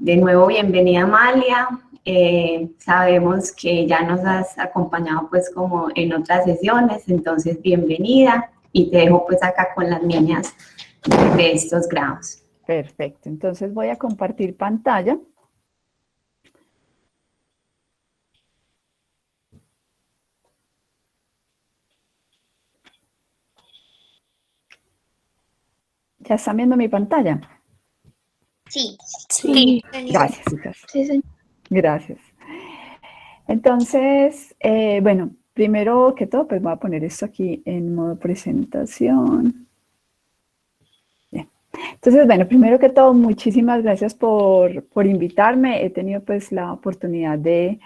De nuevo, bienvenida Amalia. Sabemos que ya nos has acompañado pues como en otras sesiones, entonces bienvenida y te dejo pues acá con las niñas de estos grados. Perfecto, entonces voy a compartir pantalla. ¿Ya están viendo mi pantalla? Sí. Sí. Gracias. Sí, señor. Gracias. Entonces, bueno, primero que todo, pues voy a poner esto aquí en modo presentación. Bien. Entonces, bueno, primero que todo, muchísimas gracias por invitarme. He tenido pues la oportunidad de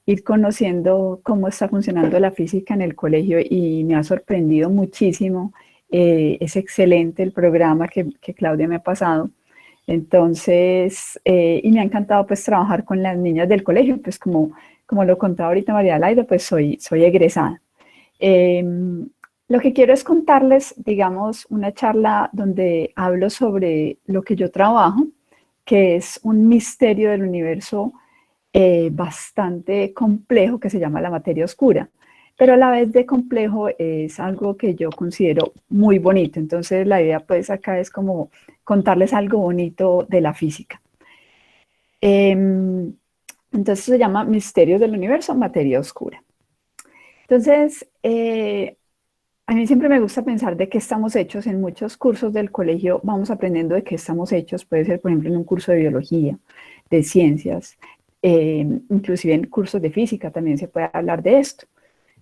ir conociendo cómo está funcionando la física en el colegio y me ha sorprendido muchísimo. Es excelente el programa que Claudia me ha pasado. Entonces, y me ha encantado pues trabajar con las niñas del colegio, pues como lo contaba ahorita María Laida, pues soy egresada. Lo que quiero es contarles, digamos, una charla donde hablo sobre lo que yo trabajo, que es un misterio del universo bastante complejo que se llama la materia oscura, pero a la vez de complejo es algo que yo considero muy bonito. Entonces la idea pues acá es como contarles algo bonito de la física. Entonces se llama Misterios del Universo, Materia Oscura. Entonces, a mí siempre me gusta pensar de qué estamos hechos. En muchos cursos del colegio vamos aprendiendo de qué estamos hechos. Puede ser, por ejemplo, en un curso de biología, de ciencias, inclusive en cursos de física también se puede hablar de esto,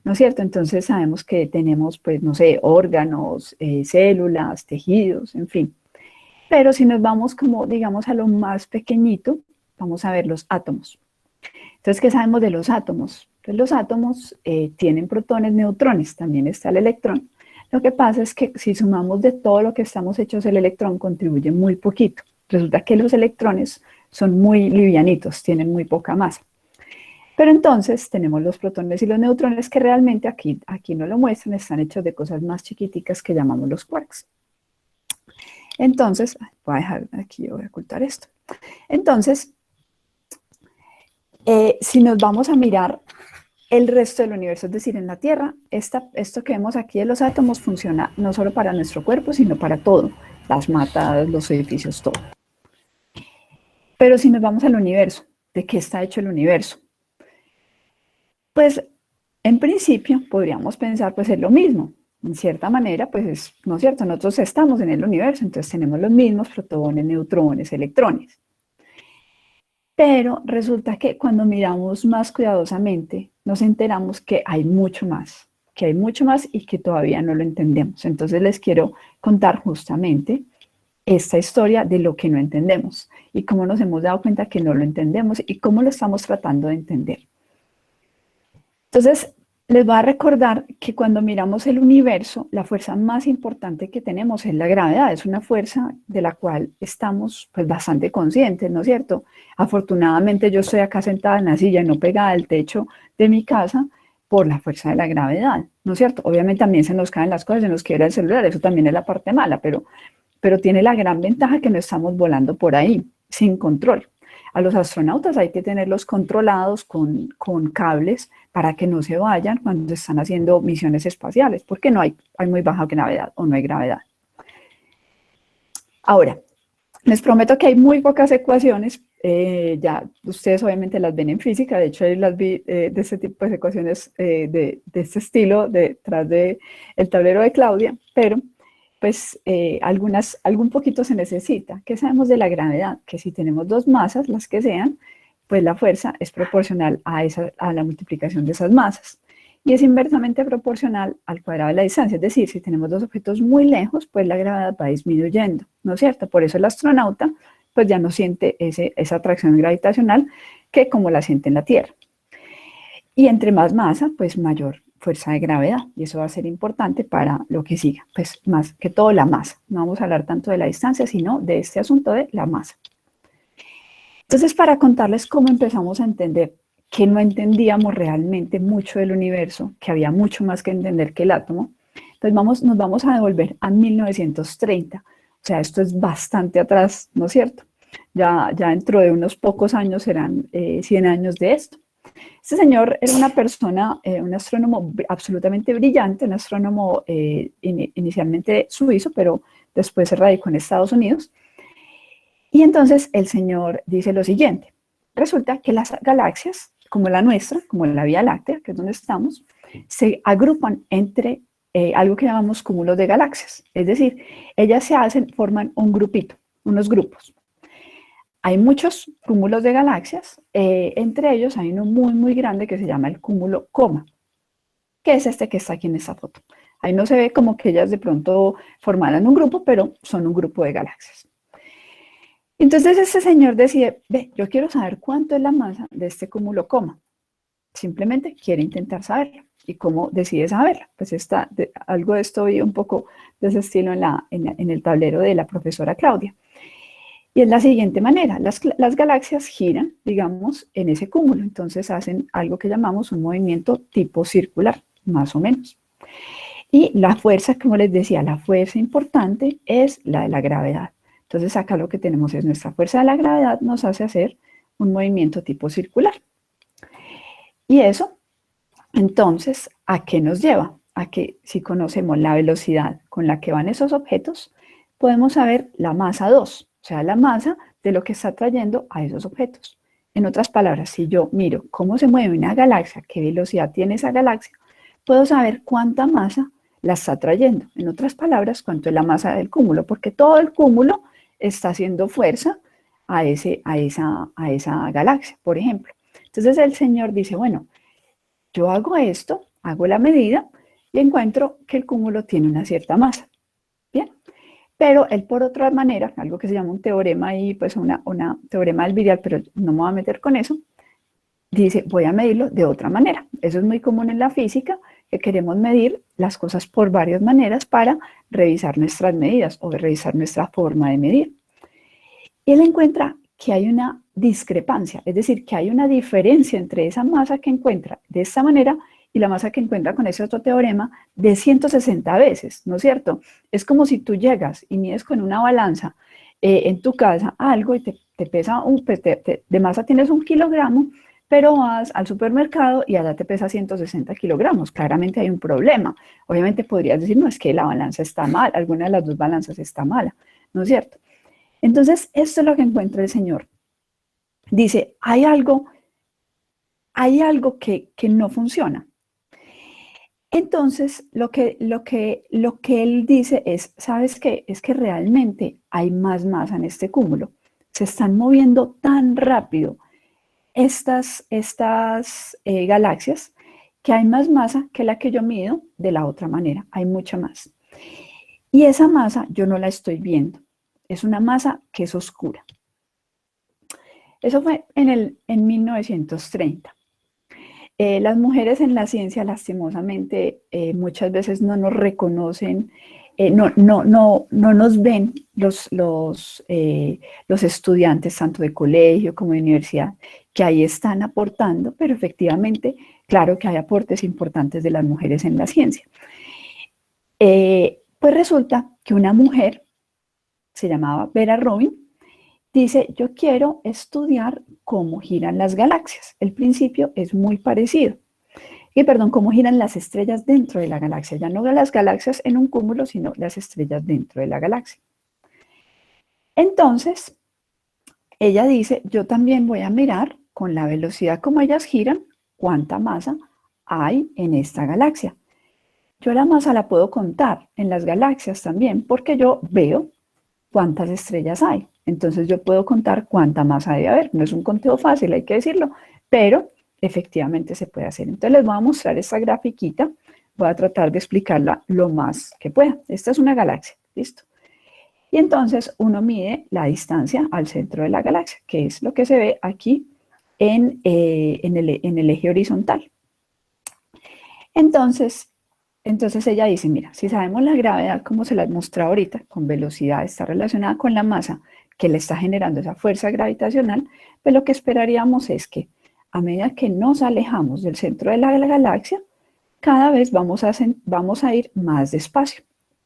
¿no es cierto? Entonces sabemos que tenemos, pues, no sé, órganos, células, tejidos, en fin. Pero si nos vamos como, digamos, a lo más pequeñito, vamos a ver los átomos. Entonces, ¿qué sabemos de los átomos? Pues los átomos tienen protones, neutrones, también está el electrón. Lo que pasa es que si sumamos de todo lo que estamos hechos, el electrón contribuye muy poquito. Resulta que los electrones son muy livianitos, tienen muy poca masa. Pero entonces tenemos los protones y los neutrones que realmente aquí no lo muestran, están hechos de cosas más chiquiticas que llamamos los quarks. Entonces, voy a dejar aquí, voy a ocultar esto. Entonces, si nos vamos a mirar el resto del universo, es decir, en la Tierra, esto que vemos aquí de los átomos funciona no solo para nuestro cuerpo, sino para todo, las matas, los edificios, todo. Pero si nos vamos al universo, ¿de qué está hecho el universo? Pues, en principio, podríamos pensar, pues es lo mismo. En cierta manera, pues, ¿no es cierto? Nosotros estamos en el universo, entonces tenemos los mismos protones, neutrones, electrones. Pero resulta que cuando miramos más cuidadosamente, nos enteramos que hay mucho más y que todavía no lo entendemos. Entonces les quiero contar justamente esta historia de lo que no entendemos y cómo nos hemos dado cuenta que no lo entendemos y cómo lo estamos tratando de entender. Entonces, les voy a recordar que cuando miramos el universo, la fuerza más importante que tenemos es la gravedad. Es una fuerza de la cual estamos pues bastante conscientes, ¿no es cierto? Afortunadamente yo estoy acá sentada en la silla y no pegada al techo de mi casa por la fuerza de la gravedad, ¿no es cierto? Obviamente también se nos caen las cosas, se nos quiebra el celular, eso también es la parte mala, pero tiene la gran ventaja que no estamos volando por ahí sin control. A los astronautas hay que tenerlos controlados con cables para que no se vayan cuando están haciendo misiones espaciales, porque no hay muy baja gravedad o no hay gravedad. Ahora, les prometo que hay muy pocas ecuaciones, ya ustedes obviamente las ven en física, de hecho las vi de este tipo de ecuaciones de este estilo detrás del tablero de Claudia, pero pues algún poquito se necesita. ¿Qué sabemos de la gravedad? Que si tenemos dos masas, las que sean, pues la fuerza es proporcional a la multiplicación de esas masas. Y es inversamente proporcional al cuadrado de la distancia. Es decir, si tenemos dos objetos muy lejos, pues la gravedad va disminuyendo, ¿no es cierto? Por eso el astronauta pues ya no siente esa atracción gravitacional que como la siente en la Tierra. Y entre más masa, pues mayor fuerza de gravedad, y eso va a ser importante para lo que siga, pues más que todo la masa. No vamos a hablar tanto de la distancia, sino de este asunto de la masa. Entonces, para contarles cómo empezamos a entender que no entendíamos realmente mucho del universo, que había mucho más que entender que el átomo, pues nos vamos a devolver a 1930. O sea, esto es bastante atrás, ¿no es cierto? ya dentro de unos pocos años serán 100 años de esto. Este señor era una persona, un astrónomo absolutamente brillante, un astrónomo inicialmente suizo, pero después se radicó en Estados Unidos. Y entonces el señor dice lo siguiente: resulta que las galaxias, como la nuestra, como la Vía Láctea, que es donde estamos, se agrupan entre algo que llamamos cúmulos de galaxias. Es decir, ellas se hacen, forman un grupito, unos grupos. Hay muchos cúmulos de galaxias, entre ellos hay uno muy, muy grande que se llama el cúmulo Coma, que es este que está aquí en esta foto. Ahí no se ve como que ellas de pronto formaran un grupo, pero son un grupo de galaxias. Entonces este señor decide, ve, yo quiero saber cuánto es la masa de este cúmulo Coma. Simplemente quiere intentar saberlo. ¿Y cómo decide saberlo? Pues algo de esto vi un poco de ese estilo en el tablero de la profesora Claudia. Y es la siguiente manera: las galaxias giran, digamos, en ese cúmulo, entonces hacen algo que llamamos un movimiento tipo circular, más o menos. Y la fuerza, como les decía, la fuerza importante es la de la gravedad. Entonces acá lo que tenemos es nuestra fuerza de la gravedad nos hace hacer un movimiento tipo circular. Y eso, entonces, ¿a qué nos lleva? A que si conocemos la velocidad con la que van esos objetos, podemos saber la masa 2. O sea, la masa de lo que está trayendo a esos objetos. En otras palabras, si yo miro cómo se mueve una galaxia, qué velocidad tiene esa galaxia, puedo saber cuánta masa la está trayendo. En otras palabras, cuánto es la masa del cúmulo, porque todo el cúmulo está haciendo fuerza a esa galaxia, por ejemplo. Entonces el señor dice, bueno, yo hago esto, hago la medida y encuentro que el cúmulo tiene una cierta masa. Bien. Pero él, por otra manera, algo que se llama un teorema y pues una teorema del virial, pero no me voy a meter con eso, dice, voy a medirlo de otra manera. Eso es muy común en la física, que queremos medir las cosas por varias maneras para revisar nuestras medidas o revisar nuestra forma de medir. Y él encuentra que hay una discrepancia, es decir, que hay una diferencia entre esa masa que encuentra de esta manera y la masa que encuentra con ese otro teorema de 160 veces, ¿no es cierto? Es como si tú llegas y mides con una balanza en tu casa algo y te pesa, de masa tienes 1 kilogramo, pero vas al supermercado y allá te pesa 160 kilogramos. Claramente hay un problema. Obviamente podrías decir, no, es que la balanza está mal, alguna de las dos balanzas está mala, ¿no es cierto? Entonces, esto es lo que encuentra el señor. Dice, hay algo que no funciona. Entonces, lo que él dice es, ¿sabes qué? Es que realmente hay más masa en este cúmulo. Se están moviendo tan rápido estas galaxias que hay más masa que la que yo mido de la otra manera. Hay mucha más. Y esa masa yo no la estoy viendo. Es una masa que es oscura. Eso fue en 1930. Las mujeres en la ciencia, lastimosamente, muchas veces no nos reconocen, no nos ven los estudiantes, tanto de colegio como de universidad, que ahí están aportando, pero efectivamente, claro que hay aportes importantes de las mujeres en la ciencia. Pues resulta que una mujer, se llamaba Vera Rubin, dice, yo quiero estudiar cómo giran las galaxias. El principio es muy parecido. Cómo giran las estrellas dentro de la galaxia. Ya no las galaxias en un cúmulo, sino las estrellas dentro de la galaxia. Entonces, ella dice, yo también voy a mirar con la velocidad como ellas giran, cuánta masa hay en esta galaxia. Yo la masa la puedo contar en las galaxias también, porque yo veo cuántas estrellas hay. Entonces yo puedo contar cuánta masa debe haber. No es un conteo fácil, hay que decirlo, pero efectivamente se puede hacer. Entonces les voy a mostrar esta grafiquita. Voy a tratar de explicarla lo más que pueda. Esta es una galaxia, ¿listo? Y entonces uno mide la distancia al centro de la galaxia, que es lo que se ve aquí en el eje horizontal. Entonces ella dice, mira, si sabemos la gravedad, como se las mostré ahorita, con velocidad está relacionada con la masa que le está generando esa fuerza gravitacional, pues lo que esperaríamos es que a medida que nos alejamos del centro de la galaxia, cada vez vamos a ir más despacio.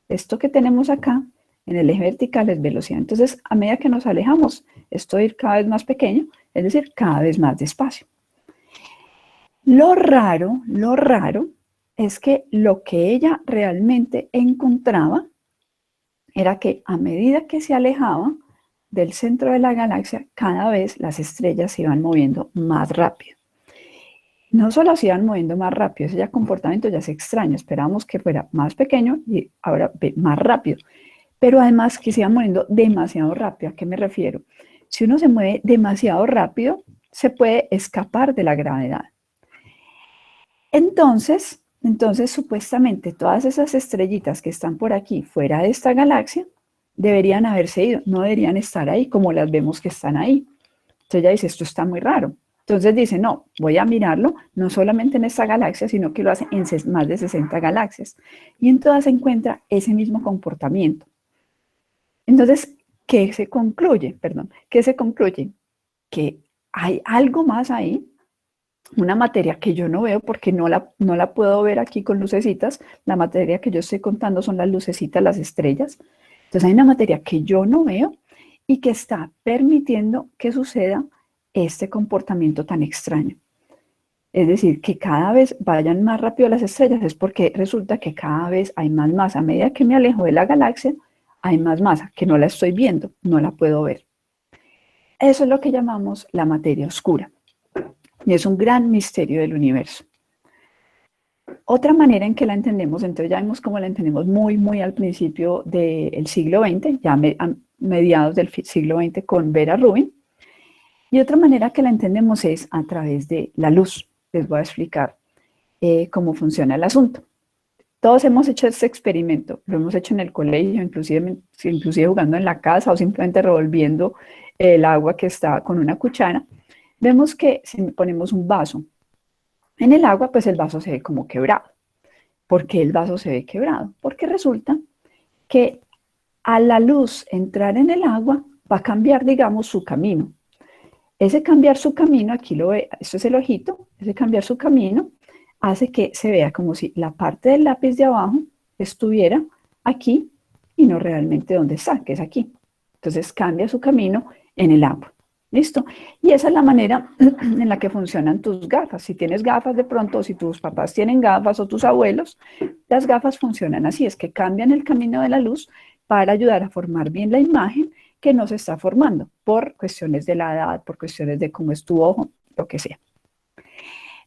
Esto que tenemos acá En el eje vertical es velocidad. Entonces, a medida que nos alejamos, esto va a ir cada vez más pequeño, es decir, cada vez más despacio. Lo raro es que lo que ella realmente encontraba era que a medida que se alejaba del centro de la galaxia, cada vez las estrellas se iban moviendo más rápido. No solo se iban moviendo más rápido, ese comportamiento ya es extraño, esperábamos que fuera más pequeño y ahora más rápido, pero además que se iban moviendo demasiado rápido. ¿A qué me refiero? Si uno se mueve demasiado rápido, se puede escapar de la gravedad. Entonces, supuestamente todas esas estrellitas que están por aquí, fuera de esta galaxia, deberían haberse ido, no deberían estar ahí como las vemos que están ahí. Entonces ella dice, esto está muy raro. Entonces dice, no, voy a mirarlo, no solamente en esta galaxia, sino que lo hace en más de 60 galaxias. Y en todas se encuentra ese mismo comportamiento. Entonces, ¿qué se concluye? Que hay algo más ahí, una materia que yo no veo porque no la puedo ver aquí con lucecitas. La materia que yo estoy contando son las lucecitas, las estrellas. Entonces hay una materia que yo no veo y que está permitiendo que suceda este comportamiento tan extraño. Es decir, que cada vez vayan más rápido las estrellas es porque resulta que cada vez hay más masa. A medida que me alejo de la galaxia, hay más masa, que no la estoy viendo, no la puedo ver. Eso es lo que llamamos la materia oscura. Y es un gran misterio del universo. Otra manera en que la entendemos, entonces ya vemos cómo la entendemos muy al principio del siglo XX, ya a mediados del siglo XX con Vera Rubin. Y otra manera que la entendemos es a través de la luz. Les voy a explicar cómo funciona el asunto. Todos hemos hecho este experimento, lo hemos hecho en el colegio, inclusive jugando en la casa o simplemente revolviendo el agua que está con una cuchara. Vemos que si ponemos un vaso en el agua, pues el vaso se ve como quebrado. ¿Por qué el vaso se ve quebrado? Porque resulta que a la luz entrar en el agua va a cambiar, digamos, su camino. Ese cambiar su camino, aquí lo ve, esto es el ojito, ese cambiar su camino hace que se vea como si la parte del lápiz de abajo estuviera aquí y no realmente donde está, que es aquí. Entonces cambia su camino en el agua. ¿Listo? Y esa es la manera en la que funcionan tus gafas. Si tienes gafas de pronto, si tus papás tienen gafas o tus abuelos, las gafas funcionan así, es que cambian el camino de la luz para ayudar a formar bien la imagen que no se está formando por cuestiones de la edad, por cuestiones de cómo es tu ojo, lo que sea.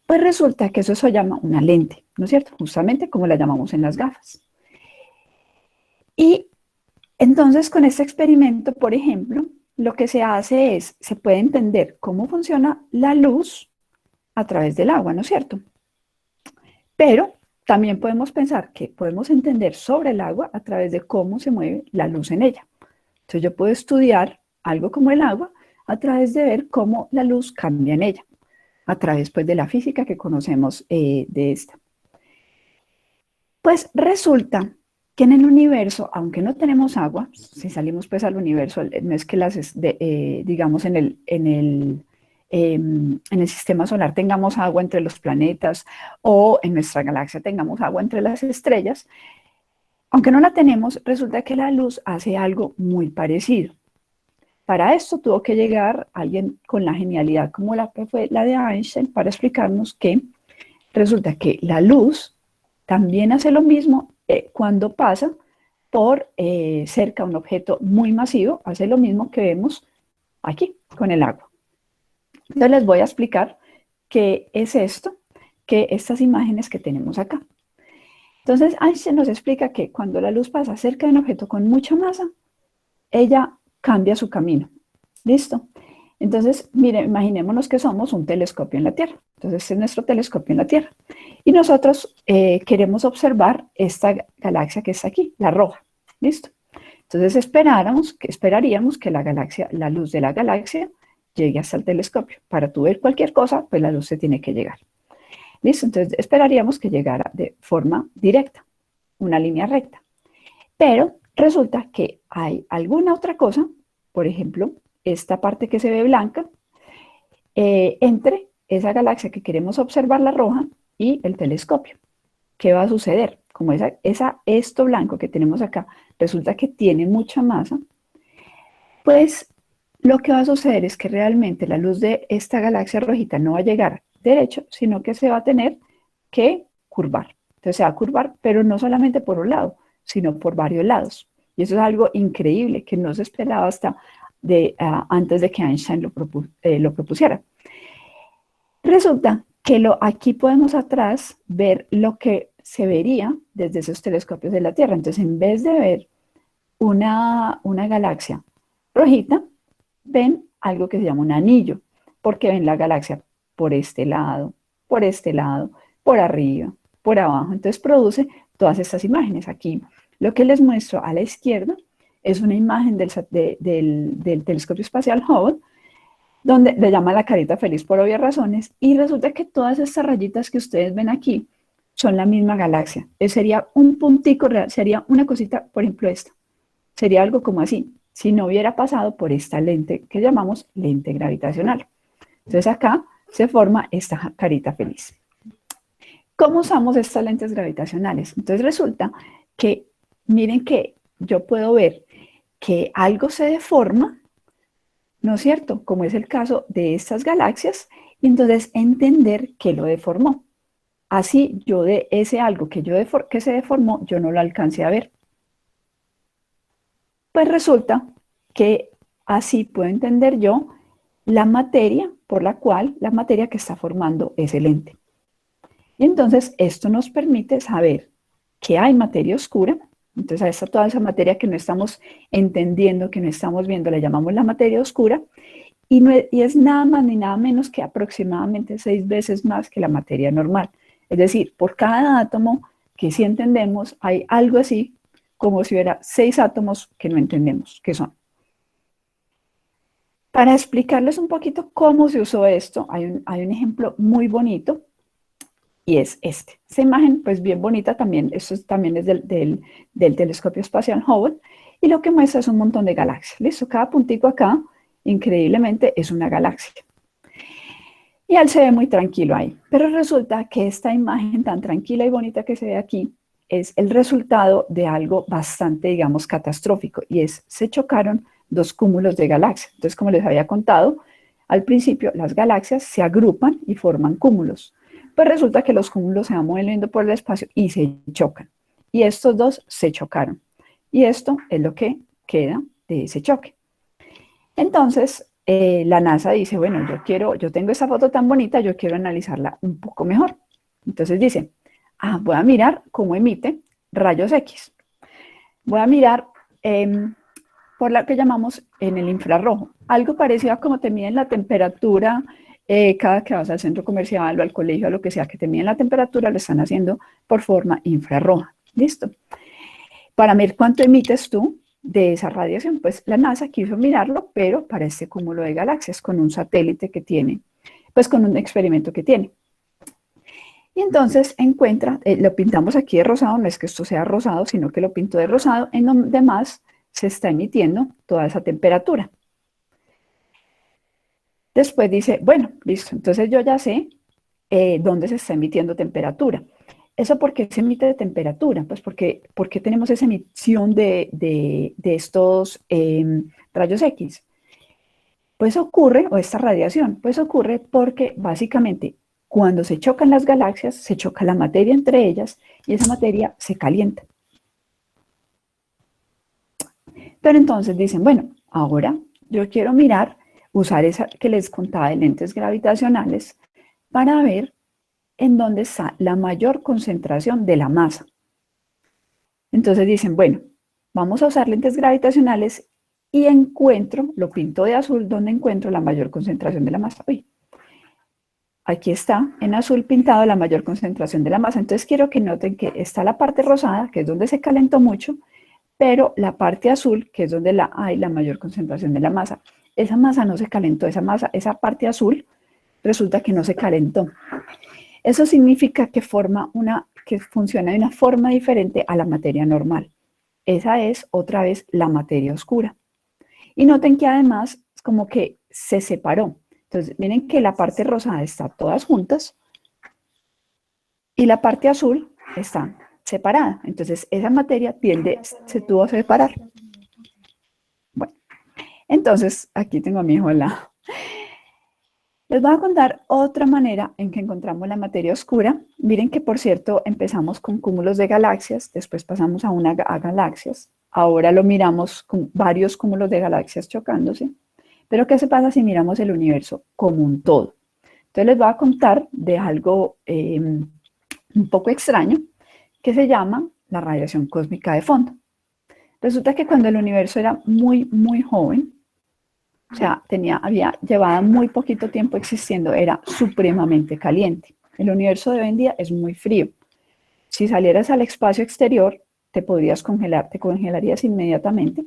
Pues resulta que eso se llama una lente, ¿no es cierto? Justamente como la llamamos en las gafas. Y entonces con este experimento, por ejemplo, lo que se hace es, se puede entender cómo funciona la luz a través del agua, ¿no es cierto? Pero también podemos pensar que podemos entender sobre el agua a través de cómo se mueve la luz en ella. Entonces yo puedo estudiar algo como el agua a través de ver cómo la luz cambia en ella, a través pues de la física que conocemos de esta. Pues resulta que en el universo, aunque no tenemos agua, si salimos pues al universo, no es que digamos en el sistema solar tengamos agua entre los planetas o en nuestra galaxia tengamos agua entre las estrellas, aunque no la tenemos, resulta que la luz hace algo muy parecido. Para esto tuvo que llegar alguien con la genialidad como la que fue la de Einstein para explicarnos que resulta que la luz también hace lo mismo cuando pasa por cerca a un objeto muy masivo, hace lo mismo que vemos aquí con el agua. Entonces les voy a explicar qué es esto, que estas imágenes que tenemos acá. Entonces Einstein nos explica que cuando la luz pasa cerca de un objeto con mucha masa, ella cambia su camino. ¿Listo? Entonces, miren, imaginémonos que somos un telescopio en la Tierra. Entonces, este es nuestro telescopio en la Tierra. Y nosotros queremos observar esta galaxia que está aquí, la roja. ¿Listo? Entonces, esperaríamos que la luz de la galaxia llegue hasta el telescopio. Para tú ver cualquier cosa, pues la luz se tiene que llegar. ¿Listo? Entonces, esperaríamos que llegara de forma directa, una línea recta. Pero resulta que hay alguna otra cosa, por ejemplo, esta parte que se ve blanca, entre esa galaxia que queremos observar, la roja, y el telescopio. ¿Qué va a suceder? como esto blanco que tenemos acá, resulta que tiene mucha masa, pues lo que va a suceder es que realmente la luz de esta galaxia rojita no va a llegar derecho, sino que se va a tener que curvar. Entonces se va a curvar, pero no solamente por un lado, sino por varios lados. Y eso es algo increíble que no se esperaba hasta antes de que Einstein lo propusiera. Resulta que aquí podemos atrás ver lo que se vería desde esos telescopios de la Tierra. Entonces, en vez de ver una galaxia rojita, ven algo que se llama un anillo, porque ven la galaxia por este lado, por arriba, por abajo. Entonces produce todas estas imágenes. Aquí lo que les muestro a la izquierda es una imagen del telescopio espacial Hubble, donde le llama la carita feliz por obvias razones, y resulta que todas estas rayitas que ustedes ven aquí son la misma galaxia. Sería un puntico real, sería una cosita, por ejemplo esta. Sería algo como así, si no hubiera pasado por esta lente que llamamos lente gravitacional. Entonces acá se forma esta carita feliz. ¿Cómo usamos estas lentes gravitacionales? Entonces resulta que, miren que yo puedo ver que algo se deforma, ¿no es cierto? Como es el caso de estas galaxias, y entonces entender qué lo deformó. Así yo de ese algo que se deformó, yo no lo alcancé a ver. Pues resulta que así puedo entender yo la materia la materia que está formando ese lente. Y entonces esto nos permite saber que hay materia oscura. Entonces a toda esa materia que no estamos entendiendo, que no estamos viendo, le llamamos la materia oscura, y es nada más ni nada menos que aproximadamente 6 veces más que la materia normal. Es decir, por cada átomo que sí entendemos, hay algo así como si hubiera 6 átomos que no entendemos qué son. Para explicarles un poquito cómo se usó esto, hay un ejemplo muy bonito, y es este. Esta imagen, pues bien bonita también, esto también es del telescopio espacial Hubble, y lo que muestra es un montón de galaxias. ¿Listo? Cada puntico acá, increíblemente, es una galaxia. Y él se ve muy tranquilo ahí. Pero resulta que esta imagen tan tranquila y bonita que se ve aquí es el resultado de algo bastante, digamos, catastrófico, y se chocaron 2 cúmulos de galaxias. Entonces, como les había contado, al principio las galaxias se agrupan y forman cúmulos. Pues resulta que los cúmulos se van moviendo por el espacio y se chocan. Y estos 2 se chocaron. Y esto es lo que queda de ese choque. Entonces, la NASA dice, bueno, yo tengo esta foto tan bonita, yo quiero analizarla un poco mejor. Entonces dice, voy a mirar cómo emite rayos X. Voy a mirar por lo que llamamos en el infrarrojo. Algo parecido a como te miden la temperatura cada que vas al centro comercial o al colegio o lo que sea, que te miden la temperatura, lo están haciendo por forma infrarroja. ¿Listo? Para ver cuánto emites tú de esa radiación, pues la NASA quiso mirarlo, pero para este cúmulo de galaxias, con un satélite que tiene, pues con un experimento que tiene. Y entonces encuentra, lo pintamos aquí de rosado, no es que esto sea rosado, sino que lo pinto de rosado, en donde más se está emitiendo toda esa temperatura. Después dice, bueno, listo, entonces yo ya sé dónde se está emitiendo temperatura. ¿Eso por qué se emite de temperatura? Pues porque tenemos esa emisión de estos rayos X. Pues ocurre, o esta radiación, pues ocurre porque básicamente cuando se chocan las galaxias, se choca la materia entre ellas y esa materia se calienta. Pero entonces dicen, bueno, ahora yo quiero usar esa que les contaba de lentes gravitacionales para ver en dónde está la mayor concentración de la masa. Entonces dicen, bueno, vamos a usar lentes gravitacionales y lo pinto de azul, donde encuentro la mayor concentración de la masa. Uy, aquí está en azul pintado la mayor concentración de la masa. Entonces quiero que noten que está la parte rosada, que es donde se calentó mucho, pero la parte azul, que es donde hay la mayor concentración de la masa. Esa masa no se calentó, esa parte azul resulta que no se calentó. Eso significa que funciona de una forma diferente a la materia normal. Esa es, otra vez, la materia oscura. Y noten que además es como que se separó. Entonces, miren que la parte rosada está todas juntas y la parte azul están separada. Entonces, esa materia se tuvo que separar. Bueno, entonces, aquí tengo a mi hijo al lado. Les voy a contar otra manera en que encontramos la materia oscura. Miren que, por cierto, empezamos con cúmulos de galaxias, después pasamos a galaxias. Ahora lo miramos con varios cúmulos de galaxias chocándose. Pero, ¿qué se pasa si miramos el universo como un todo? Entonces, les voy a contar de algo un poco extraño que se llama la radiación cósmica de fondo. Resulta que cuando el universo era muy, muy joven, o sea, había llevado muy poquito tiempo existiendo, era supremamente caliente. El universo de hoy en día es muy frío. Si salieras al espacio exterior, te podrías congelar, te congelarías inmediatamente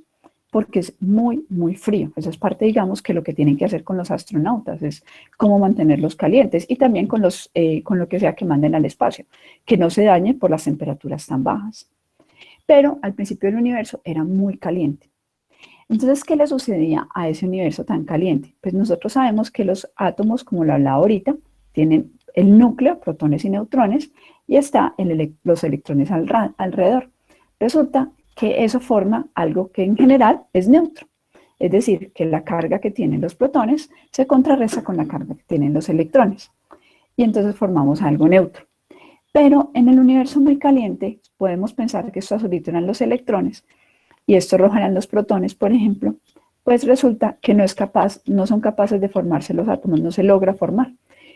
porque es muy, muy frío. Esa es parte, digamos, que lo que tienen que hacer con los astronautas, es cómo mantenerlos calientes y también con lo que sea que manden al espacio, que no se dañe por las temperaturas tan bajas. Pero al principio del universo era muy caliente. Entonces, ¿qué le sucedía a ese universo tan caliente? Pues nosotros sabemos que los átomos, como lo hablaba ahorita, tienen el núcleo, protones y neutrones, y está los electrones alrededor. Resulta que eso forma algo que en general es neutro. Es decir, que la carga que tienen los protones se contrarresta con la carga que tienen los electrones. Y entonces formamos algo neutro. Pero en el universo muy caliente podemos pensar que estos azulitos eran los electrones y estos rojos eran los protones, por ejemplo, pues resulta que no son capaces de formarse los átomos, no se logra formar.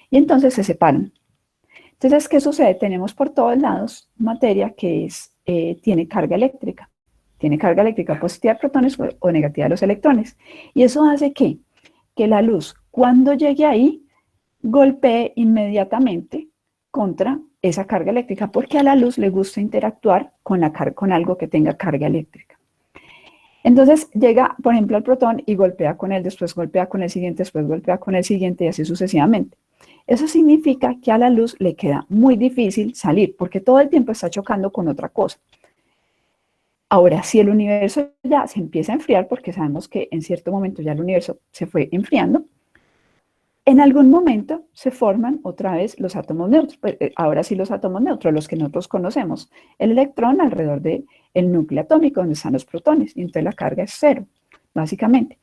Y entonces se separan. Entonces, ¿qué sucede? Tenemos por todos lados materia que tiene carga eléctrica. Tiene carga eléctrica positiva de protones o negativa de los electrones. Y eso hace que la luz, cuando llegue ahí, golpee inmediatamente contra esa carga eléctrica, porque a la luz le gusta interactuar con algo que tenga carga eléctrica. Entonces llega, por ejemplo, al protón y golpea con él, después golpea con el siguiente, después golpea con el siguiente y así sucesivamente. Eso significa que a la luz le queda muy difícil salir, porque todo el tiempo está chocando con otra cosa. Ahora, si el universo ya se empieza a enfriar, porque sabemos que en cierto momento ya el universo se fue enfriando, en algún momento se forman otra vez los átomos neutros. Ahora sí los átomos neutros, los que nosotros conocemos. El electrón alrededor del núcleo atómico donde están los protones, y entonces la carga es cero, básicamente.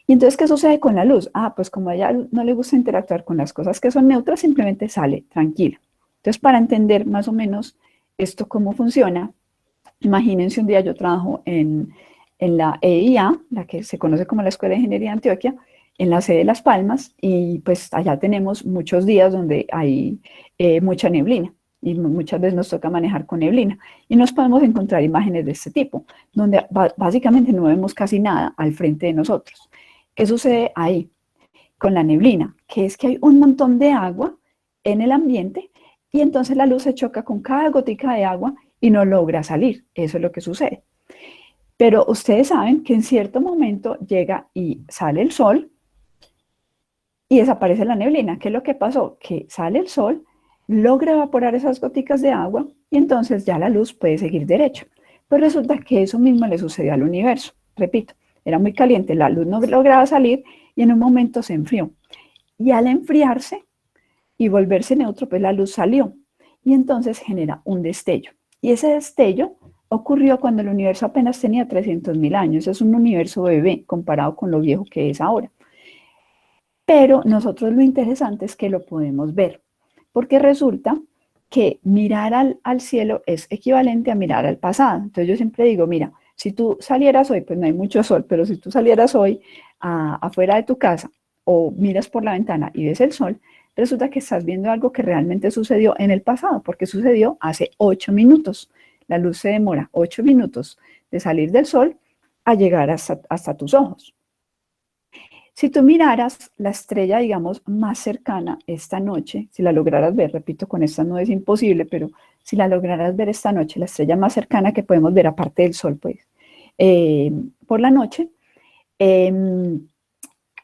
Y entonces, ¿qué sucede con la luz? Pues como a ella no le gusta interactuar con las cosas que son neutras, simplemente sale tranquila. Entonces, para entender más o menos esto cómo funciona, imagínense un día yo trabajo en la EIA, la que se conoce como la Escuela de Ingeniería de Antioquia, en la sede de Las Palmas, y pues allá tenemos muchos días donde hay mucha neblina, y muchas veces nos toca manejar con neblina, y nos podemos encontrar imágenes de este tipo, donde básicamente no vemos casi nada al frente de nosotros. ¿Qué sucede ahí con la neblina? Que es que hay un montón de agua en el ambiente, y entonces la luz se choca con cada gotica de agua y no logra salir. Eso es lo que sucede. Pero ustedes saben que en cierto momento llega y sale el sol, y desaparece la neblina. ¿Qué es lo que pasó? Que sale el sol, logra evaporar esas goticas de agua y entonces ya la luz puede seguir derecho. Pues resulta que eso mismo le sucedió al universo. Repito, era muy caliente, la luz no lograba salir y en un momento se enfrió. Y al enfriarse y volverse neutro, pues la luz salió y entonces genera un destello. Y ese destello ocurrió cuando el universo apenas tenía 300.000 años. Es un universo bebé comparado con lo viejo que es ahora. Pero nosotros lo interesante es que lo podemos ver, porque resulta que mirar al cielo es equivalente a mirar al pasado. Entonces yo siempre digo, mira, si tú salieras hoy, pues no hay mucho sol, pero si tú salieras hoy afuera de tu casa o miras por la ventana y ves el sol, resulta que estás viendo algo que realmente sucedió en el pasado, porque sucedió hace 8 minutos. La luz se demora 8 minutos de salir del sol a llegar hasta tus ojos. Si tú miraras la estrella, digamos, más cercana esta noche, si la lograras ver, repito, con esta no es imposible, pero si la lograras ver esta noche, la estrella más cercana que podemos ver, aparte del sol, pues, por la noche,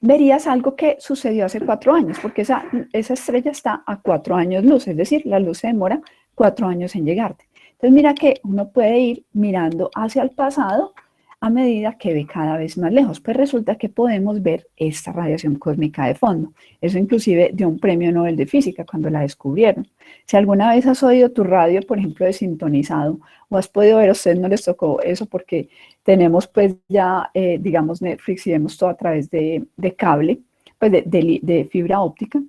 verías algo que sucedió hace 4 años, porque esa estrella está a 4 años luz, es decir, la luz se demora 4 años en llegarte. Entonces mira que uno puede ir mirando hacia el pasado a medida que ve cada vez más lejos. Pues resulta que podemos ver esta radiación cósmica de fondo. Eso inclusive dio un premio Nobel de Física cuando la descubrieron. Si alguna vez has oído tu radio, por ejemplo, desintonizado, o has podido ver, a ustedes no les tocó eso porque tenemos pues ya, digamos, Netflix y vemos todo a través de cable, pues de fibra óptica.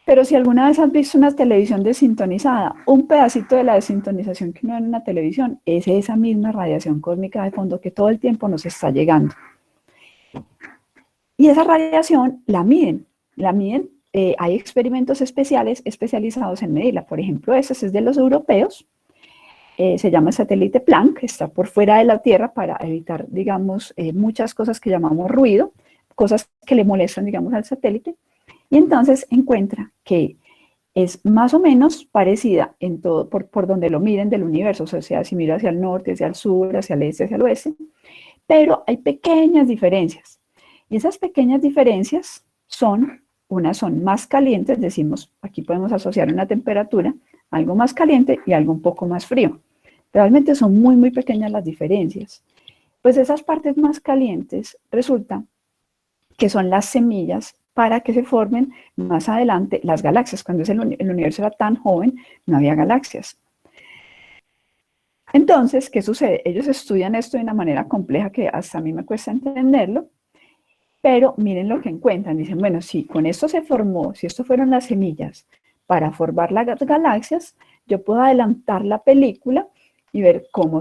Pero si alguna vez has visto una televisión desintonizada, un pedacito de la desintonización que uno ve en una televisión es esa misma radiación cósmica de fondo que todo el tiempo nos está llegando. Y esa radiación la miden. Hay experimentos especializados en medirla. Por ejemplo, este es de los europeos, se llama el satélite Planck, está por fuera de la Tierra para evitar, digamos, muchas cosas que llamamos ruido, cosas que le molestan, digamos, al satélite. Y entonces encuentra que es más o menos parecida en todo, por donde lo miren del universo, o sea, si mira hacia el norte, hacia el sur, hacia el este, hacia el oeste, pero hay pequeñas diferencias. Y esas pequeñas diferencias unas son más calientes, decimos, aquí podemos asociar una temperatura, algo más caliente y algo un poco más frío. Realmente son muy, muy pequeñas las diferencias. Pues esas partes más calientes resulta que son las semillas para que se formen más adelante las galaxias. Cuando el universo era tan joven, no había galaxias. Entonces, ¿qué sucede? Ellos estudian esto de una manera compleja que hasta a mí me cuesta entenderlo, pero miren lo que encuentran. Dicen, bueno, si con esto se formó, si esto fueron las semillas para formar las galaxias, yo puedo adelantar la película y ver cómo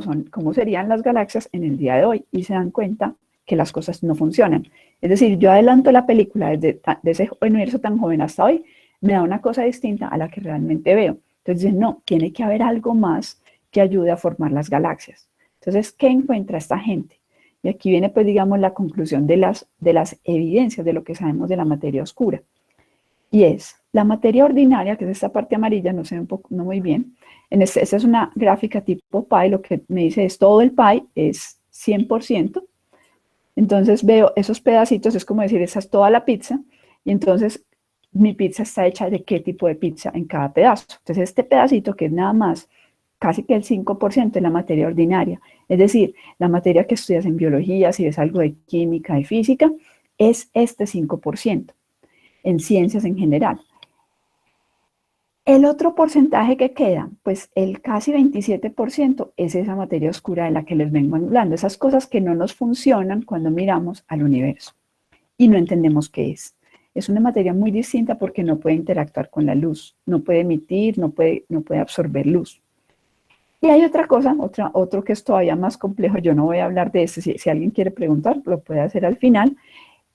serían las galaxias en el día de hoy. Y se dan cuenta que las cosas no funcionan. Es decir, yo adelanto la película desde ese universo tan joven hasta hoy, me da una cosa distinta a la que realmente veo. Entonces dicen, no, tiene que haber algo más que ayude a formar las galaxias. Entonces, ¿qué encuentra esta gente? Y aquí viene, pues, digamos, la conclusión de las evidencias de lo que sabemos de la materia oscura. Y es, la materia ordinaria, que es esta parte amarilla, no sé no muy bien, esta es una gráfica tipo pie, lo que me dice es todo el pie es 100%, entonces veo esos pedacitos, es como decir, esa es toda la pizza, y entonces mi pizza está hecha de qué tipo de pizza en cada pedazo. Entonces este pedacito, que es nada más casi que el 5% es la materia ordinaria, es decir, la materia que estudias en biología, si ves algo de química, de física, es este 5%, en ciencias en general. El otro porcentaje que queda, pues el casi 27% es esa materia oscura de la que les vengo hablando, esas cosas que no nos funcionan cuando miramos al universo y no entendemos qué es. Es una materia muy distinta porque no puede interactuar con la luz, no puede emitir, no puede absorber luz. Y hay otra cosa, otro que es todavía más complejo, yo no voy a hablar de este, si alguien quiere preguntar, lo puede hacer al final,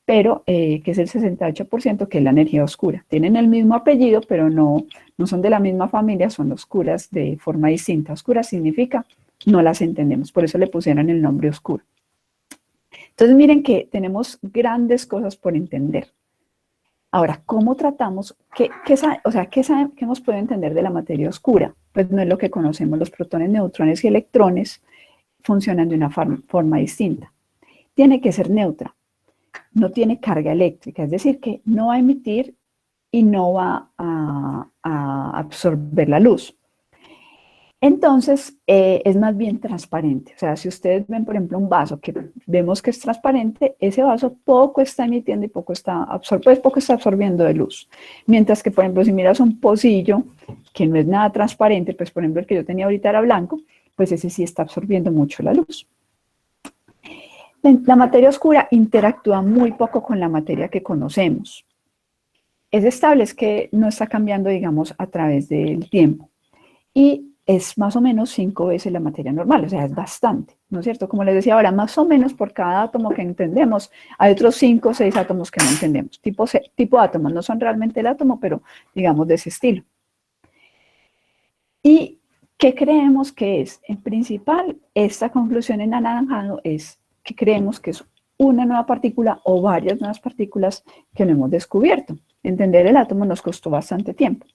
pero que es el 68%, que es la energía oscura. Tienen el mismo apellido, pero no son de la misma familia, son oscuras de forma distinta. Oscura significa no las entendemos, por eso le pusieron el nombre oscuro. Entonces miren que tenemos grandes cosas por entender. Ahora, ¿cómo tratamos? ¿Qué hemos podido entender de la materia oscura? Pues no es lo que conocemos, los protones, neutrones y electrones funcionan de una forma distinta. Tiene que ser neutra. No tiene carga eléctrica, es decir, que no va a emitir y no va a absorber la luz. Entonces, es más bien transparente. O sea, si ustedes ven, por ejemplo, un vaso que vemos que es transparente, ese vaso poco está emitiendo y poco está absorbiendo de luz. Mientras que, por ejemplo, si miras un pocillo que no es nada transparente, pues, por ejemplo, el que yo tenía ahorita era blanco, pues ese sí está absorbiendo mucho la luz. La materia oscura interactúa muy poco con la materia que conocemos. Es estable, es que no está cambiando, digamos, a través del tiempo. Y es más o menos 5 veces la materia normal, o sea, es bastante, ¿no es cierto? Como les decía ahora, más o menos por cada átomo que entendemos, hay otros 5 o 6 átomos que no entendemos. Tipo átomos, no son realmente el átomo, pero digamos de ese estilo. ¿Y qué creemos que es? En principal, esta conclusión en anaranjado es que creemos que es una nueva partícula o varias nuevas partículas que no hemos descubierto. Entender el átomo nos costó bastante tiempo.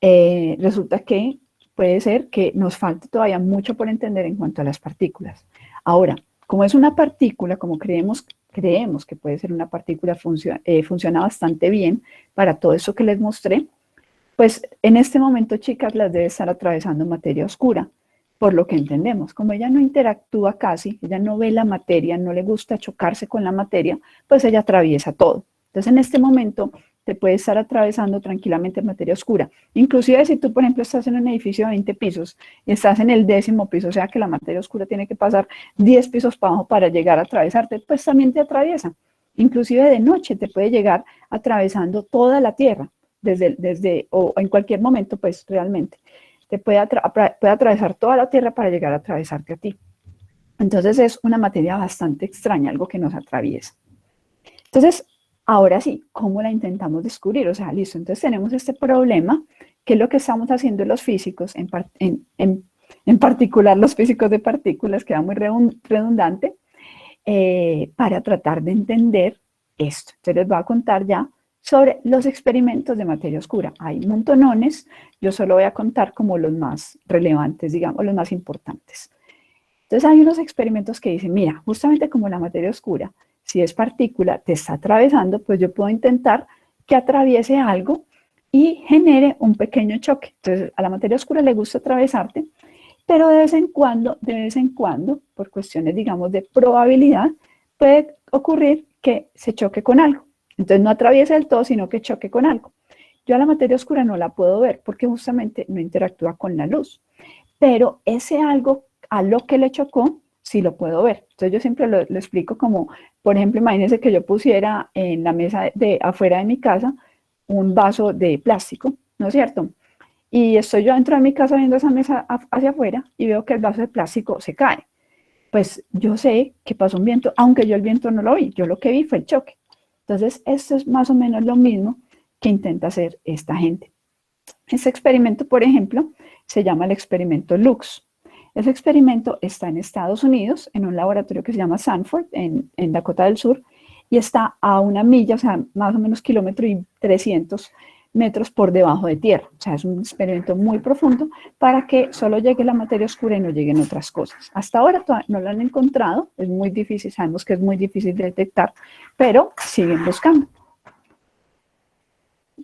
Resulta que puede ser que nos falte todavía mucho por entender en cuanto a las partículas. Ahora, como es una partícula, como creemos que puede ser una partícula, funciona bastante bien para todo eso que les mostré, pues en este momento, chicas, las debe estar atravesando materia oscura. por lo que entendemos. Como ella no interactúa casi, ella no ve la materia, no le gusta chocarse con la materia, pues ella atraviesa todo. Entonces, en este momento te puede estar atravesando tranquilamente materia oscura. Inclusive si tú, por ejemplo, estás en un edificio de 20 pisos y estás en el 10º piso, o sea que la materia oscura tiene que pasar 10 pisos para abajo para llegar a atravesarte, pues también te atraviesa. Inclusive de noche te puede llegar atravesando toda la Tierra, o en cualquier momento, pues realmente. Te puede atravesar toda la Tierra para llegar a atravesarte a ti. Entonces es una materia bastante extraña, algo que nos atraviesa. Entonces, ahora sí, ¿cómo la intentamos descubrir? O sea, listo, entonces tenemos este problema, que es lo que estamos haciendo los físicos, en particular los físicos de partículas, queda muy redundante, para tratar de entender esto. Entonces les voy a contar ya sobre los experimentos de materia oscura. Hay montonones, yo solo voy a contar como los más relevantes, digamos, los más importantes. Entonces hay unos experimentos que dicen, mira, justamente como la materia oscura, si es partícula, te está atravesando, pues yo puedo intentar que atraviese algo y genere un pequeño choque. Entonces a la materia oscura le gusta atravesarte, pero de vez en cuando, por cuestiones, digamos, de probabilidad, puede ocurrir que se choque con algo. Entonces no atraviesa del todo, sino que choque con algo. Yo a la materia oscura no la puedo ver porque justamente no interactúa con la luz, pero ese algo a lo que le chocó, sí lo puedo ver. Entonces yo siempre lo explico como, por ejemplo, imagínense que yo pusiera en la mesa de afuera de mi casa un vaso de plástico, ¿no es cierto? Y estoy yo dentro de mi casa viendo esa mesa hacia afuera y veo que el vaso de plástico se cae. Pues yo sé que pasó un viento, aunque yo el viento no lo vi, yo lo que vi fue el choque. Entonces, esto es más o menos lo mismo que intenta hacer esta gente. Este experimento, por ejemplo, se llama el experimento LUX. Ese experimento está en Estados Unidos, en un laboratorio que se llama Sanford, en Dakota del Sur, y está a 1 milla, o sea, más o menos 1,3 kilómetros por debajo de tierra. O sea, es un experimento muy profundo para que solo llegue la materia oscura y no lleguen otras cosas. Hasta ahora no lo han encontrado, es muy difícil, sabemos que es muy difícil de detectar, pero siguen buscando.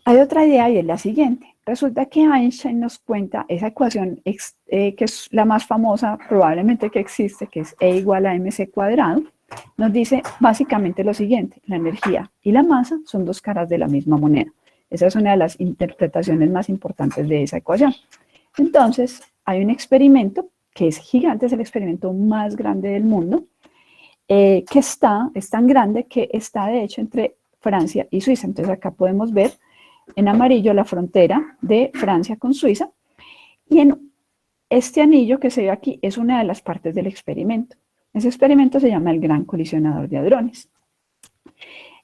Hay otra idea y es la siguiente. Resulta que Einstein nos cuenta esa ecuación que es la más famosa probablemente que existe, que es E igual a mc cuadrado, nos dice básicamente lo siguiente: la energía y la masa son dos caras de la misma moneda. Esa es una de las interpretaciones más importantes de esa ecuación. Entonces, hay un experimento que es gigante, es el experimento más grande del mundo, que es tan grande que está de hecho entre Francia y Suiza. Entonces acá podemos ver en amarillo la frontera de Francia con Suiza, y en este anillo que se ve aquí es una de las partes del experimento. Ese experimento se llama el Gran Colisionador de Hadrones.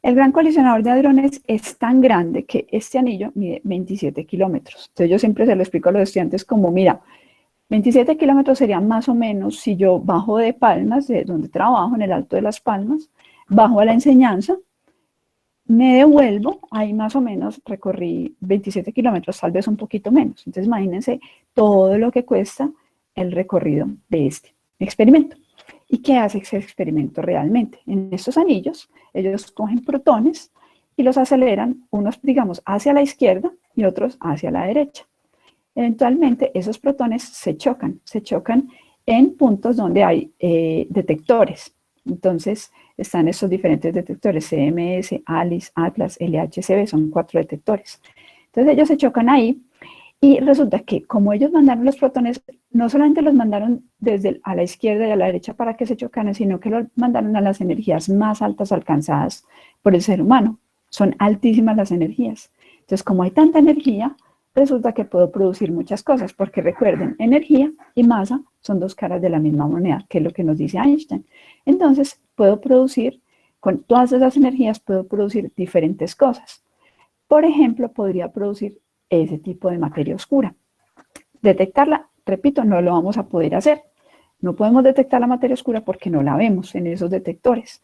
El Gran Colisionador de Hadrones es tan grande que este anillo mide 27 kilómetros. Entonces yo siempre se lo explico a los estudiantes como, mira, 27 kilómetros serían más o menos si yo bajo de Palmas, de donde trabajo, en el Alto de las Palmas, bajo a la enseñanza, me devuelvo, ahí más o menos recorrí 27 kilómetros, tal vez un poquito menos. Entonces imagínense todo lo que cuesta el recorrido de este experimento. ¿Y qué hace ese experimento realmente? En estos anillos, ellos cogen protones y los aceleran, unos, digamos, hacia la izquierda y otros hacia la derecha. Eventualmente, esos protones se chocan en puntos donde hay detectores. Entonces, están estos diferentes detectores, CMS, ALICE, ATLAS, LHCb, son 4 detectores. Entonces, ellos se chocan ahí. Y resulta que como ellos mandaron los protones, no solamente los mandaron a la izquierda y a la derecha para que se chocaran, sino que los mandaron a las energías más altas alcanzadas por el ser humano. Son altísimas las energías. Entonces, como hay tanta energía, resulta que puedo producir muchas cosas, porque recuerden, energía y masa son dos caras de la misma moneda, que es lo que nos dice Einstein. Entonces, puedo producir, con todas esas energías, puedo producir diferentes cosas. Por ejemplo, podría producir ese tipo de materia oscura. Detectarla, repito, no lo vamos a poder hacer. No podemos detectar la materia oscura porque no la vemos en esos detectores.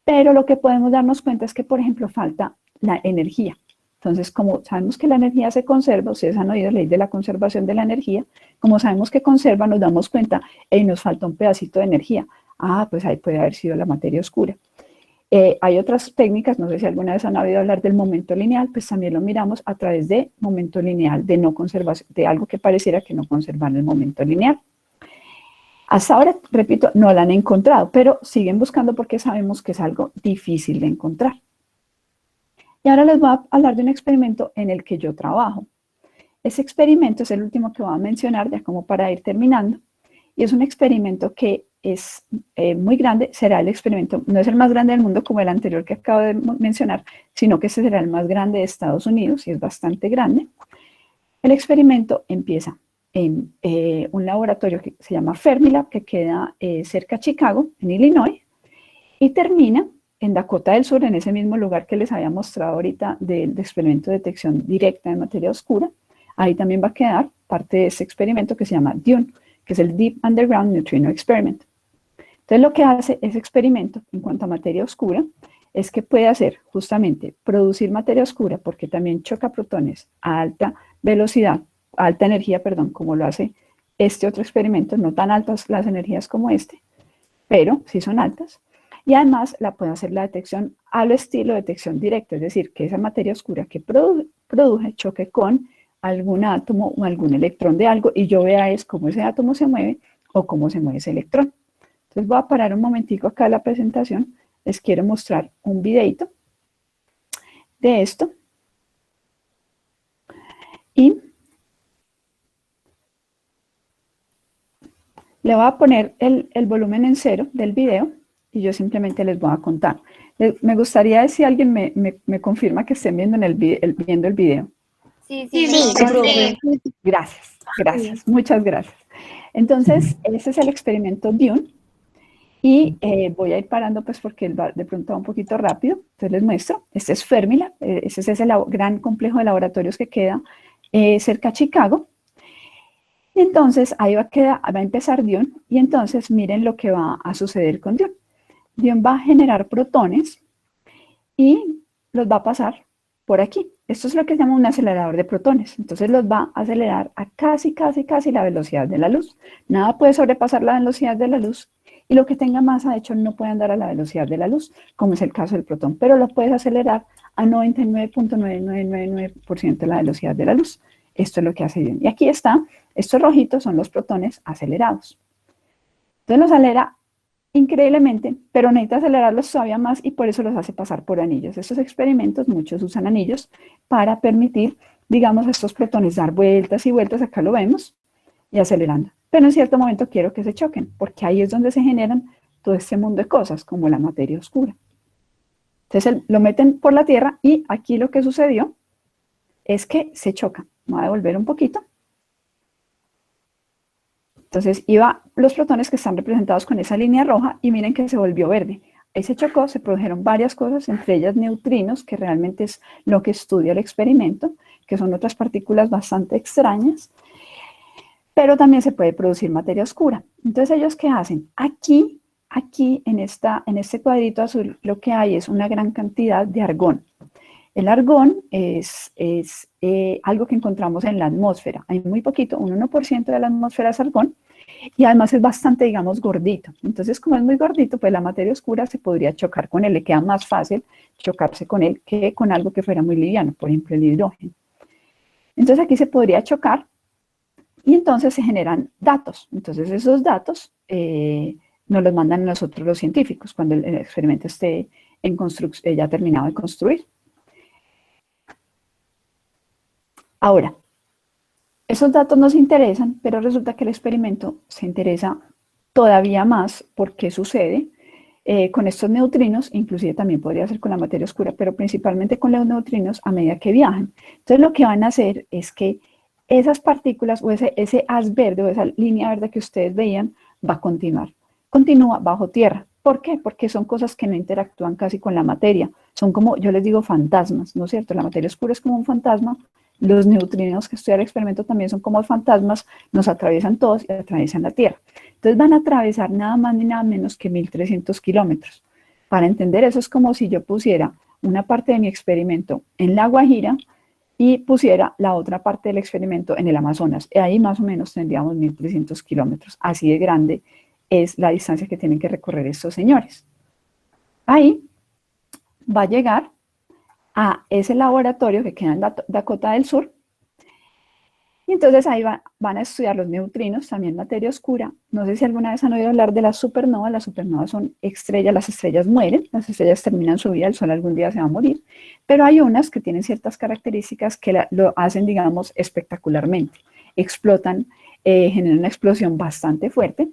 Pero lo que podemos darnos cuenta es que, por ejemplo, falta la energía. Entonces, como sabemos que la energía se conserva, ustedes han oído la ley de la conservación de la energía, como sabemos que conserva, nos damos cuenta, y nos falta un pedacito de energía. Ah, pues ahí puede haber sido la materia oscura. Hay otras técnicas, no sé si alguna vez han oído hablar del momento lineal, pues también lo miramos a través de momento lineal, de no conservación, de algo que pareciera que no conserva el momento lineal. Hasta ahora, repito, no la han encontrado, pero siguen buscando porque sabemos que es algo difícil de encontrar. Y ahora les voy a hablar de un experimento en el que yo trabajo. Ese experimento es el último que voy a mencionar, ya como para ir terminando, y es un experimento que es muy grande, será el experimento, no es el más grande del mundo como el anterior que acabo de mencionar, sino que ese será el más grande de Estados Unidos y es bastante grande. El experimento empieza en un laboratorio que se llama Fermilab, que queda cerca de Chicago, en Illinois, y termina en Dakota del Sur, en ese mismo lugar que les había mostrado ahorita del experimento de detección directa de materia oscura. Ahí también va a quedar parte de ese experimento que se llama DUNE, que es el Deep Underground Neutrino Experiment. Entonces, lo que hace ese experimento en cuanto a materia oscura es que puede hacer justamente producir materia oscura, porque también choca protones a alta velocidad, a alta energía, perdón, como lo hace este otro experimento, no tan altas las energías como este, pero sí son altas. Y además la puede hacer la detección al estilo detección directa, es decir, que esa materia oscura que produce choque con algún átomo o algún electrón de algo y yo vea es cómo ese átomo se mueve o cómo se mueve ese electrón. Entonces voy a parar un momentico acá la presentación, les quiero mostrar un videito de esto y le voy a poner el volumen en 0 del video y yo simplemente les voy a contar. Me gustaría si alguien me confirma que estén viendo, viendo el video. Sí, profe. Gracias, gracias, muchas gracias. Entonces, ese es el experimento DUNE y voy a ir parando pues porque de pronto va un poquito rápido. Entonces les muestro, este es Fermilab, ese es el gran complejo de laboratorios que queda cerca de Chicago. Y entonces ahí va a empezar DUNE y entonces miren lo que va a suceder con DUNE. DUNE va a generar protones y los va a pasar por aquí. Esto es lo que se llama un acelerador de protones. Entonces los va a acelerar a casi la velocidad de la luz. Nada puede sobrepasar la velocidad de la luz y lo que tenga masa, de hecho, no puede andar a la velocidad de la luz, como es el caso del protón, pero lo puedes acelerar a 99.9999% de la velocidad de la luz. Esto es lo que hace DUNE. Y aquí está, estos rojitos son los protones acelerados. Entonces los acelera increíblemente, pero necesita acelerarlos todavía más y por eso los hace pasar por anillos. Estos experimentos, muchos usan anillos para permitir, digamos, a estos protones dar vueltas y vueltas, acá lo vemos, y acelerando. Pero en cierto momento quiero que se choquen, porque ahí es donde se generan todo este mundo de cosas, como la materia oscura. Entonces lo meten por la Tierra y aquí lo que sucedió es que se chocan. Voy a devolver un poquito. Entonces los protones que están representados con esa línea roja y miren que se volvió verde. Ahí se chocó, se produjeron varias cosas, entre ellas neutrinos, que realmente es lo que estudia el experimento, que son otras partículas bastante extrañas, pero también se puede producir materia oscura. Entonces, ¿ellos qué hacen? Aquí en este cuadrito azul, lo que hay es una gran cantidad de argón. El argón es algo que encontramos en la atmósfera. Hay muy poquito, un 1% de la atmósfera es argón, y además es bastante, digamos, gordito. Entonces, como es muy gordito, pues la materia oscura se podría chocar con él. Le queda más fácil chocarse con él que con algo que fuera muy liviano, por ejemplo, el hidrógeno. Entonces, aquí se podría chocar y entonces se generan datos. Entonces, esos datos nos los mandan a nosotros los científicos cuando el experimento esté ya terminado de construir. Ahora, esos datos nos interesan, pero resulta que el experimento se interesa todavía más por qué sucede con estos neutrinos, inclusive también podría ser con la materia oscura, pero principalmente con los neutrinos a medida que viajan. Entonces lo que van a hacer es que esas partículas o ese haz verde o esa línea verde que ustedes veían va a continuar. Continúa bajo tierra. ¿Por qué? Porque son cosas que no interactúan casi con la materia. Son como, yo les digo, fantasmas, ¿no es cierto? La materia oscura es como un fantasma. Los neutrinos que estudia el experimento también son como fantasmas, nos atraviesan todos y atraviesan la Tierra. Entonces van a atravesar nada más ni nada menos que 1.300 kilómetros. Para entender eso es como si yo pusiera una parte de mi experimento en La Guajira y pusiera la otra parte del experimento en el Amazonas. Y ahí más o menos tendríamos 1.300 kilómetros. Así de grande es la distancia que tienen que recorrer estos señores. Ahí va a llegar a ese laboratorio que queda en Dakota del Sur Y entonces ahí van a estudiar los neutrinos, también materia oscura. No sé si alguna vez han oído hablar de las supernovas. Las supernovas son estrellas, las estrellas mueren, las estrellas terminan su vida, el Sol algún día se va a morir, pero hay unas que tienen ciertas características que lo hacen, digamos, espectacularmente. Explotan, generan una explosión bastante fuerte,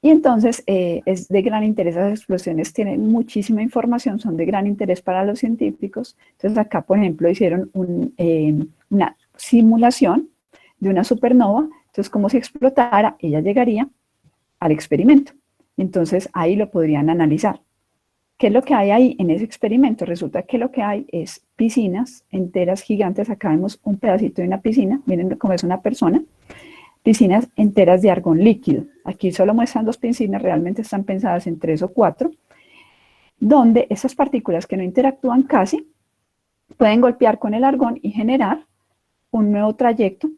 y entonces es de gran interés. Las explosiones tienen muchísima información, son de gran interés para los científicos. Entonces acá, por ejemplo, hicieron una simulación de una supernova. Entonces, como si explotara, ella llegaría al experimento. Entonces, ahí lo podrían analizar. ¿Qué es lo que hay ahí en ese experimento? Resulta que lo que hay es piscinas enteras gigantes. Acá vemos un pedacito de una piscina. Miren cómo es una persona. Piscinas enteras de argón líquido. Aquí solo muestran 2 piscinas, realmente están pensadas en 3 o 4, donde esas partículas que no interactúan casi, pueden golpear con el argón y generar un nuevo trayecto,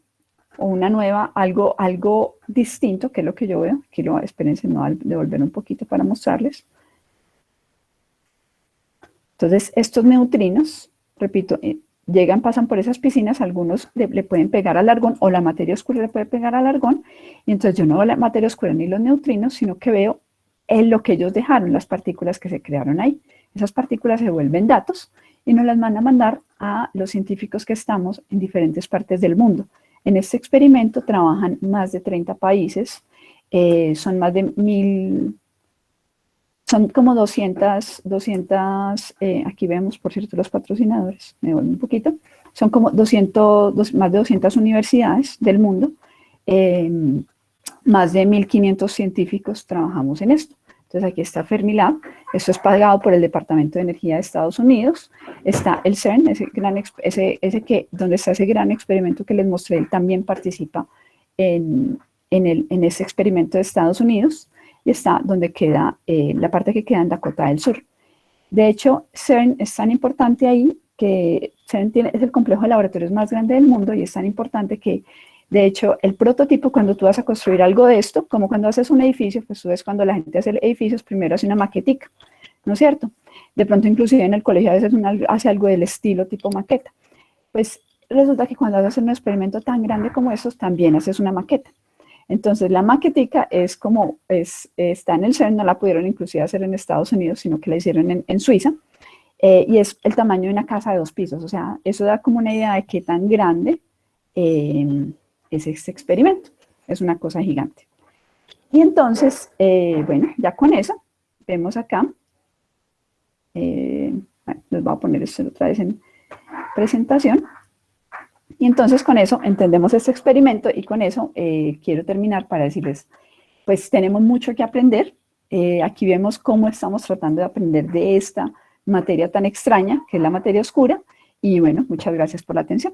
o una nueva, algo distinto, que es lo que yo veo. Aquí espérense, me voy a devolver un poquito para mostrarles. Entonces, estos neutrinos, repito, llegan, pasan por esas piscinas, algunos le pueden pegar al argón, o la materia oscura le puede pegar al argón, y entonces yo no veo la materia oscura ni los neutrinos, sino que veo lo que ellos dejaron, las partículas que se crearon ahí. Esas partículas se vuelven datos y nos las van a mandar a los científicos que estamos en diferentes partes del mundo. En este experimento trabajan más de 30 países, son más de 1000, son como 200, aquí vemos, por cierto, los patrocinadores, me devuelvo un poquito, son como más de 200 universidades del mundo, más de 1500 científicos trabajamos en esto. Entonces aquí está Fermilab, esto es pagado por el Departamento de Energía de Estados Unidos, está el CERN, donde está ese gran experimento que les mostré, él también participa en ese experimento de Estados Unidos, y está donde queda, la parte que queda en Dakota del Sur. De hecho, CERN es tan importante ahí, que CERN es el complejo de laboratorios más grande del mundo, y es tan importante que, de hecho, el prototipo, cuando tú vas a construir algo de esto, como cuando haces un edificio, pues tú ves cuando la gente hace edificios, primero hace una maquetica, ¿no es cierto? De pronto, inclusive en el colegio a veces uno hace algo del estilo tipo maqueta. Pues resulta que cuando haces un experimento tan grande como estos, también haces una maqueta. Entonces, la maquetica es como, está en el CERN, no la pudieron inclusive hacer en Estados Unidos, sino que la hicieron en Suiza, y es el tamaño de una casa de 2 pisos. O sea, eso da como una idea de qué tan grande es este experimento. Es una cosa gigante. Y entonces, bueno, ya con eso, vemos acá, les voy a poner esto otra vez en presentación. Y entonces con eso entendemos este experimento, y con eso quiero terminar para decirles, pues tenemos mucho que aprender. Aquí vemos cómo estamos tratando de aprender de esta materia tan extraña, que es la materia oscura, y bueno, muchas gracias por la atención.